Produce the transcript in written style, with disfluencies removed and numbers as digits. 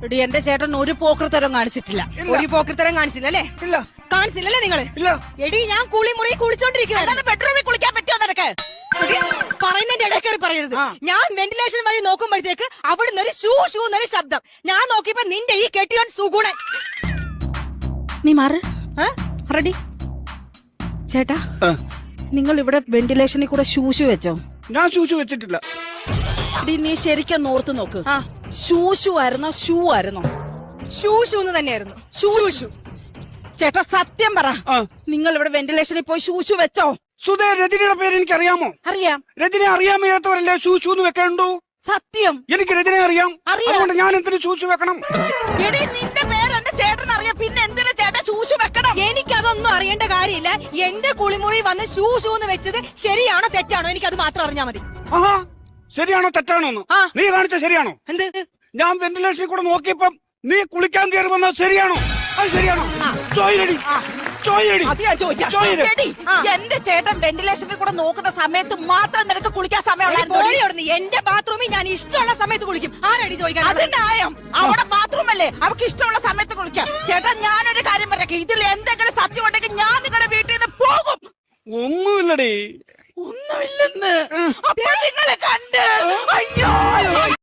എടി എന്റെ ചേട്ടൻ ഒരു പോക്കൃത്തരം കാണിച്ചിട്ടില്ല. ഒരു പോക്കൃത്തരം കാണിച്ചില്ലല്ലേ? ഇല്ല. കാണിച്ചില്ലല്ലേ നിങ്ങള്? ഇല്ല. എടി ഞാൻ കുളിമുറി കുളിച്ചോണ്ടിരിക്കുക. ബെഡ്റൂമിൽ കുളിക്കാൻ പറ്റുമോ നിനക്ക്? പറയുന്നതിന്റെ ഇടയ്ക്കേറി പറയരുത്. ഞാൻ വെന്റിലേഷൻ വഴി നോക്കുമ്പോഴത്തേക്ക് അവിടുന്ന് ഒരു ഷൂ ഷൂ എന്നൊരു ശബ്ദം. ഞാൻ നോക്കിയപ്പോ നിന്റെ ഈ കെട്ടിയോൻ സുഗുണൻ. നീ മാറ്. റെഡി ചേട്ടാ, നിങ്ങൾ ഇവിടെ വെന്റിലേഷനിൽ കൂടെ ഷൂഷു വെച്ചോ? ഞാൻ ഷൂഷു വെച്ചിട്ടില്ല. നീ ശരിക്കും ഓർത്ത് നോക്ക്. ഷൂഷു ആയിരുന്നോ ഷൂ ആയിരുന്നോ? ഷൂ ഷൂ എന്ന് തന്നെയായിരുന്നു. ഷൂഷു. ചേട്ടാ സത്യം പറ, നിങ്ങൾ ഇവിടെ വെന്റിലേഷനിൽ പോയി ഷൂഷു വെച്ചോ? സുധേ, രജനിയുടെ പേര് എനിക്ക് അറിയാമോ? അറിയാം. രജനെ അറിയാൻ വയ്യാത്തവരല്ലേ ഷൂഷു എന്ന് വെക്കണ്ടു? സത്യം. എനിക്ക് രജനെ അറിയാം. അതുകൊണ്ട് ഞാൻ എന്തിനു ഷൂഷു വെക്കണം? എടി നിന്റെ പേര് എന്റെ ചേട്ടൻ അറിയാം, പിന്നെ എന്തിനാ ചേട്ടാ ഷൂഷു വെക്കണം? എനിക്കതൊന്നും അറിയേണ്ട കാര്യമില്ല. എന്റെ കുളിമുറി വന്ന് ഷൂ ഷൂ എന്ന് വെച്ചത് ശരിയാണോ തെറ്റാണോ എനിക്കത് മാത്രം അറിഞ്ഞാ മതി. ആഹാ, ശരിയാണോ തെറ്റാണോ എന്ന് നീ കാണിച്ച ശരിയാണോ? എന്ത്? ഞാൻ വെന്റിലേഷനിൽ കൂടെ നോക്കിയപ്പം നീ കുളിക്കാൻ കയറി വന്നത് ശരിയാണോ? അത് ശരിയാണോ? ചോയിലടി. അത് ഞാൻ ചോദിക്കാം. എന്റെ ചേട്ടൻ വെന്റിലേഷനിൽ കൂടെ നോക്കുന്ന സമയത്ത് മാത്രം നിനക്ക് കുളിക്കാൻ സമയമുള്ള എന്റെ ബാത്റൂമിൽ ഞാൻ ഇഷ്ടമുള്ള സമയത്ത് കുളിക്കും. ആരടി ചോദിക്കാൻ? അത് ന്യായം. അവിടെ ബാത്റൂം അല്ലേ, അവർക്ക് ഇഷ്ടമുള്ള സമയത്ത് കുളിക്കാം. ചേട്ടാ ഞാനൊരു കാര്യം പറയാം, ഇതിൽ എന്തെങ്കിലും സത്യം ഉണ്ടെങ്കിൽ ഞാൻ നിങ്ങളുടെ വീട്ടിൽ നിന്ന് പോകും. ഒന്നുമില്ലടി. ഒന്നുമില്ലെന്ന് അപ്പൊ നിങ്ങളെ കണ്ട്. അയ്യോ.